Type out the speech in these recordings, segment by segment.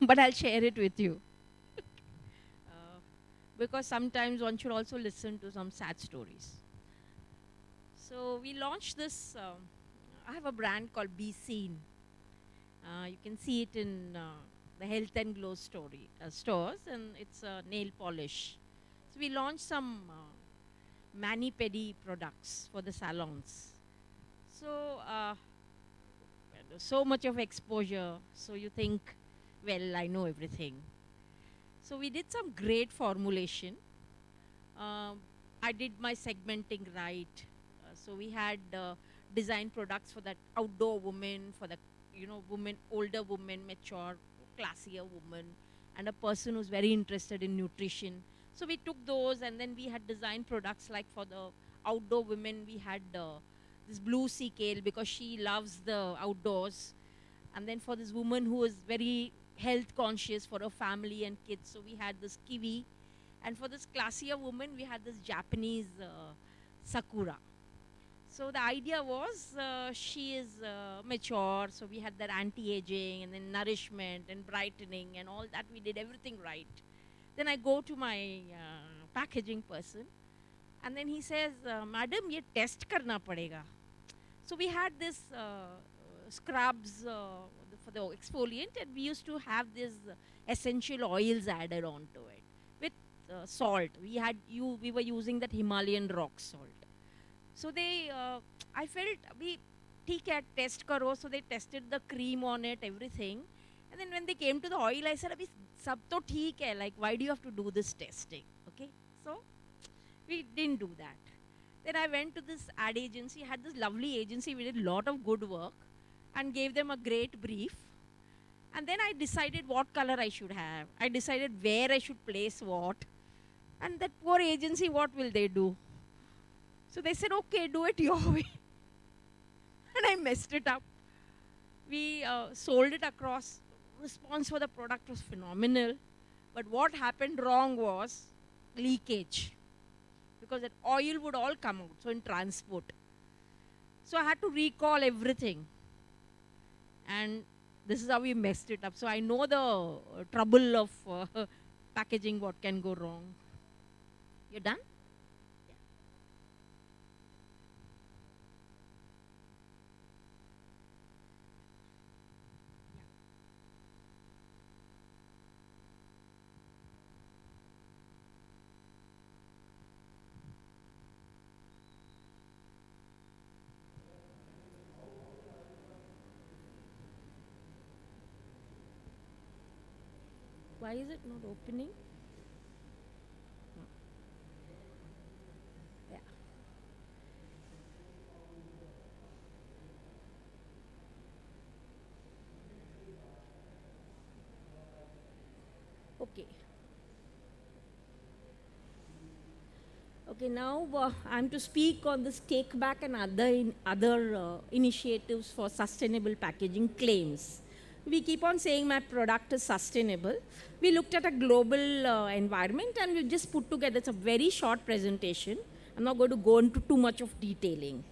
but I'll share it with you. Because sometimes one should also listen to some sad stories. So we launched this, I have a brand called Be Seen. You can see it in the Health and Glow stores, and it's a nail polish. So we launched some mani-pedi products for the salons. So so much of exposure, so you think, well, I know everything. So we did some great formulation. Um, I did my segmenting right. So we had design products for that outdoor woman, for the woman, older woman, mature, classier woman, and a person who's very interested in nutrition. So we took those, and then we had design products like for the outdoor women. We had this blue sea kale because she loves the outdoors, and then for this woman who is very health conscious for her family and kids, so we had this kiwi, and for this classier woman, we had this Japanese sakura. So the idea was she is mature, so we had that anti-aging and then nourishment and brightening and all that. We did everything right. Then I go to my packaging person, and then he says, "Madam, ye test karna padega." So we had this scrubs for the exfoliant, and we used to have these essential oils added onto it with salt. We were using that Himalayan rock salt. So they, I felt we ठीक है test करो. So they tested the cream on it, everything, and then when they came to the oil, I said, अभी सब तो ठीक है. Like, why do you have to do this testing? Okay, so we didn't do that. Then I went to this ad agency. Had this lovely agency. We did a lot of good work, and gave them a great brief. And then I decided what color I should have. I decided where I should place what. And that poor agency, what will they do? So they said, okay, do it your way. And I messed it up. We sold it across. Response for the product was phenomenal. But what happened wrong was leakage. Because that oil would all come out, so in transport. So I had to recall everything. And this is how we messed it up. So I know the trouble of packaging, what can go wrong. You're done? Why is it not opening? Yeah. Okay. Okay, now I'm to speak on this take back and other initiatives for sustainable packaging claims. We keep on saying my product is sustainable. We looked at a global environment, and we just put together, it's a very short presentation. I'm not going to go into too much of detailing.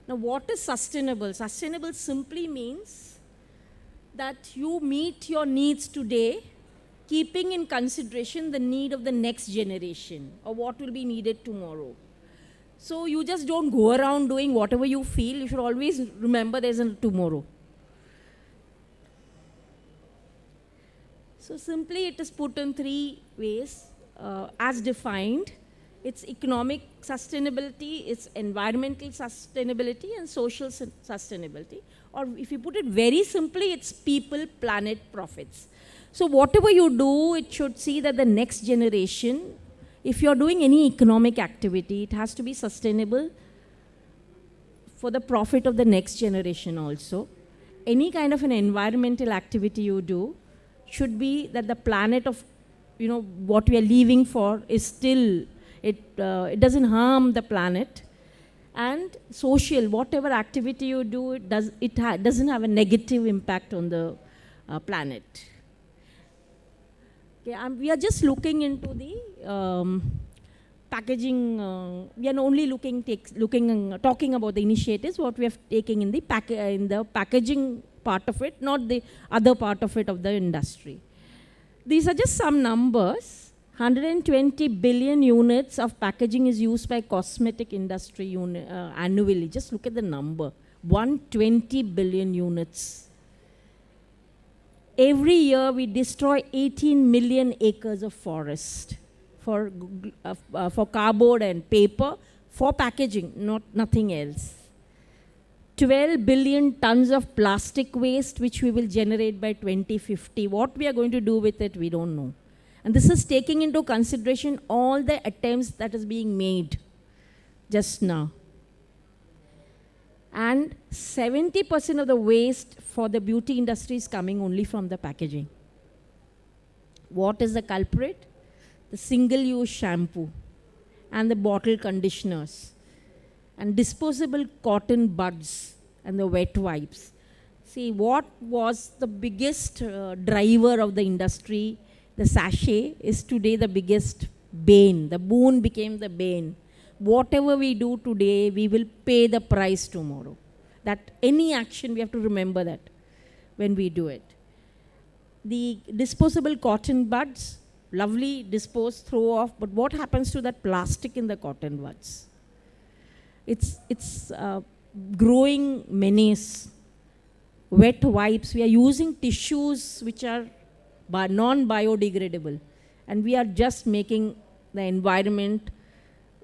Now, what is sustainable? Sustainable simply means that you meet your needs today, keeping in consideration the need of the next generation or what will be needed tomorrow. So you just don't go around doing whatever you feel. You should always remember there's a tomorrow. So simply it is put in three ways as defined. It's economic sustainability, it's environmental sustainability, and social sustainability. Or if you put it very simply, it's people, planet, profits. So whatever you do, it should see that the next generation, if you're doing any economic activity, it has to be sustainable for the profit of the next generation also. Any kind of an environmental activity you do should be that the planet of, what we are leaving for is still, it doesn't harm the planet. And social, whatever activity you do, doesn't have a negative impact on the planet. Okay, we are just looking into the packaging. We are only talking about the initiatives what we have taken in the packaging part of it, not the other part of it of the industry. These are just some numbers. 120 billion units of packaging is used by cosmetic industry annually. Just look at the number, 120 billion units. Every year we destroy 18 million acres of forest for cardboard and paper, for packaging, nothing else. 12 billion tons of plastic waste which we will generate by 2050. What we are going to do with it, we don't know. And this is taking into consideration all the attempts that is being made just now. And 70% of the waste for the beauty industry is coming only from the packaging. What is the culprit? The single-use shampoo and the bottle conditioners and disposable cotton buds and the wet wipes. See, what was the biggest driver of the industry? The sachet is today the biggest bane. The boon became the bane. Whatever we do today, we will pay the price tomorrow. That any action, we have to remember that when we do it. The disposable cotton buds, lovely, dispose, throw off, but what happens to that plastic in the cotton buds? It's growing menace. Wet wipes, we are using tissues which are non-biodegradable, and we are just making the environment,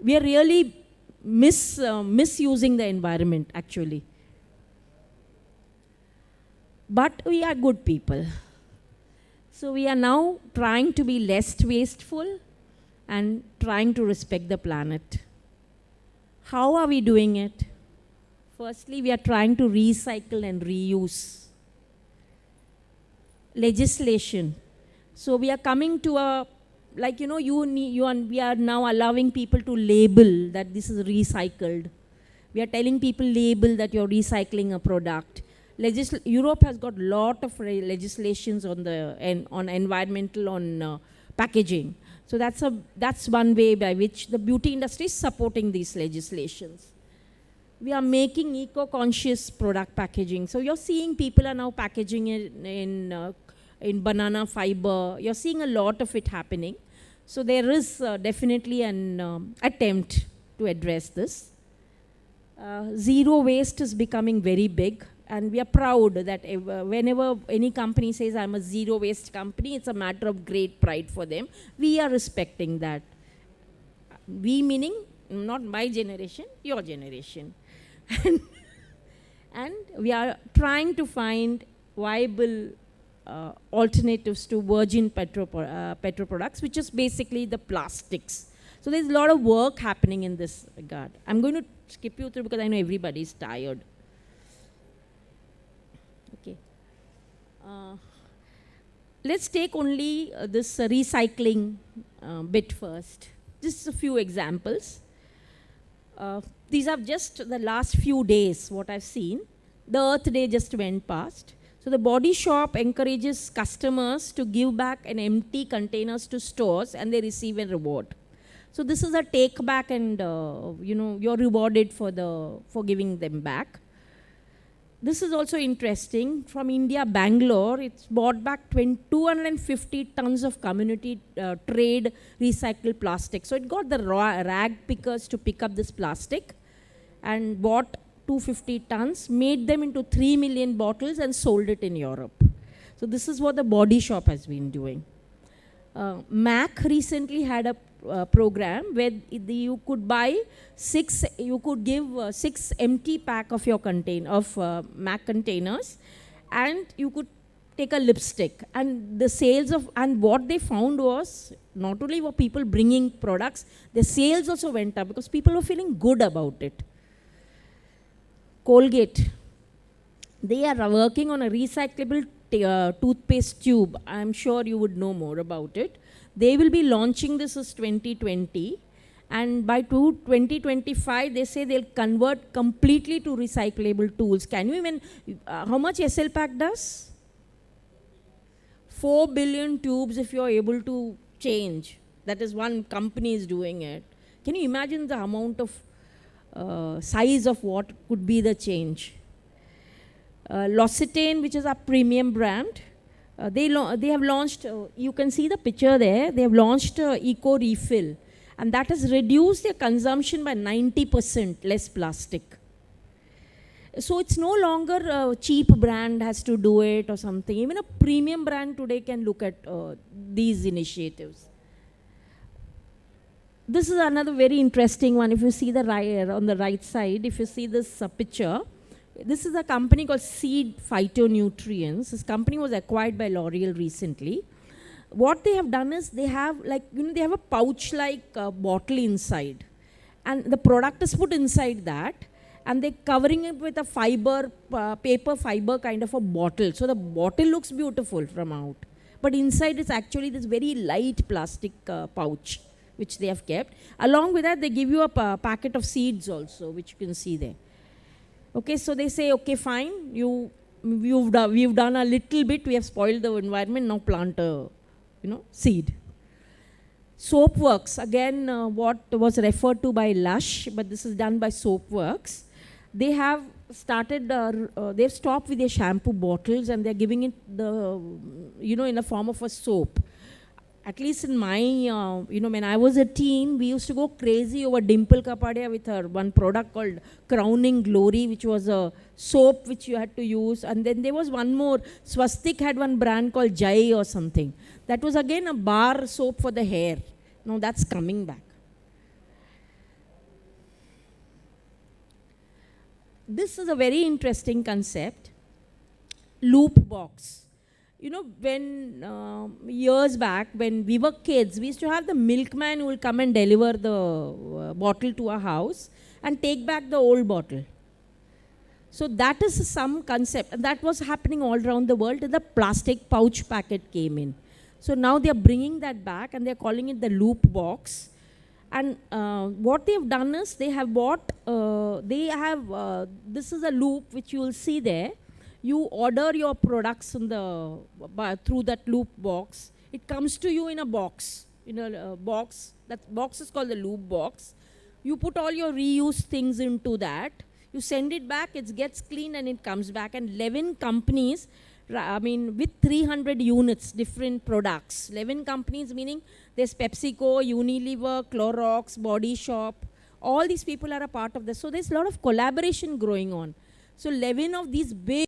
we are really misusing the environment actually. But we are good people. So we are now trying to be less wasteful and trying to respect the planet. How are we doing it? Firstly, we are trying to recycle and reuse. Legislation. So we are coming to a, like, we are now allowing people to label that this is recycled. We are telling people label that you're recycling a product. Europe has got a lot of legislations on environmental, on packaging. So that's one way by which the beauty industry is supporting these legislations. We are making eco-conscious product packaging. So you're seeing people are now packaging in banana fiber. You're seeing a lot of it happening. So there is definitely an attempt to address this. Zero waste is becoming very big. And we are proud that whenever any company says, I'm a zero waste company, it's a matter of great pride for them. We are respecting that. We meaning not my generation, your generation. And we are trying to find viable alternatives to virgin petro products, which is basically the plastics. So there's a lot of work happening in this regard. I'm going to skip you through because I know everybody is tired. Okay. Let's take only this recycling bit first. Just a few examples. These are just the last few days, what I've seen. The Earth Day just went past. So the Body Shop encourages customers to give back an empty containers to stores and they receive a reward. So this is a take back and you're rewarded for giving them back. This is also interesting. From India, Bangalore, it's bought back 250 tons of community trade recycled plastic. So it got the rag pickers to pick up this plastic and bought 250 tons, made them into 3 million bottles and sold it in Europe. So this is what the Body Shop has been doing. MAC recently had a program where you could buy you could give 6 empty pack of your MAC containers, and you could take a lipstick. And the sales and what they found was, not only were people bringing products, the sales also went up because people were feeling good about it. Colgate, they are working on a recyclable toothpaste tube. I'm sure you would know more about it. They will be launching this as 2020, and by 2025 they say they'll convert completely to recyclable tools. Can you even, how much SL Pack does? 4 billion tubes if you're able to change. That is one company is doing it. Can you imagine the amount of size of what could be the change? L'Occitane, which is our premium brand. They have launched, you can see the picture there, they have launched Eco Refill, and that has reduced their consumption by 90% less plastic. So it's no longer a cheap brand has to do it or something. Even a premium brand today can look at these initiatives. This is another very interesting one. If you see the right, on the right side, if you see this picture, this is a company called Seed Phytonutrients. This company was acquired by L'Oreal recently. What they have done is they have they have a pouch-like bottle inside, and the product is put inside that, and they're covering it with a fiber, paper fiber kind of a bottle. So the bottle looks beautiful from out, but inside it's actually this very light plastic pouch which they have kept. Along with that, they give you a packet of seeds also, which you can see there. Okay, so they say, okay, fine, we've done a little bit, we have spoiled the environment, now plant a, seed. Soapworks, again, what was referred to by Lush, but this is done by Soapworks. They have started, they've stopped with their shampoo bottles and they're giving it in the form of a soap. At least in my, when I was a teen, we used to go crazy over Dimple Kapadia with her one product called Crowning Glory, which was a soap which you had to use. And then there was one more, Swastik had one brand called Jai or something. That was again a bar soap for the hair. Now that's coming back. This is a very interesting concept, loop box. When years back, when we were kids, we used to have the milkman who will come and deliver the bottle to our house and take back the old bottle. So that is some concept. And that was happening all around the world. The plastic pouch packet came in. So now they are bringing that back and they are calling it the loop box. And what they have done is they have bought, this is a loop which you will see there. You order your products through that loop box. It comes to you in a box, box. That box is called the loop box. You put all your reused things into that. You send it back, it gets cleaned and it comes back. And 11 companies, with 300 units, different products. 11 companies meaning there's PepsiCo, Unilever, Clorox, Body Shop. All these people are a part of this. So there's a lot of collaboration going on. So 11 of these big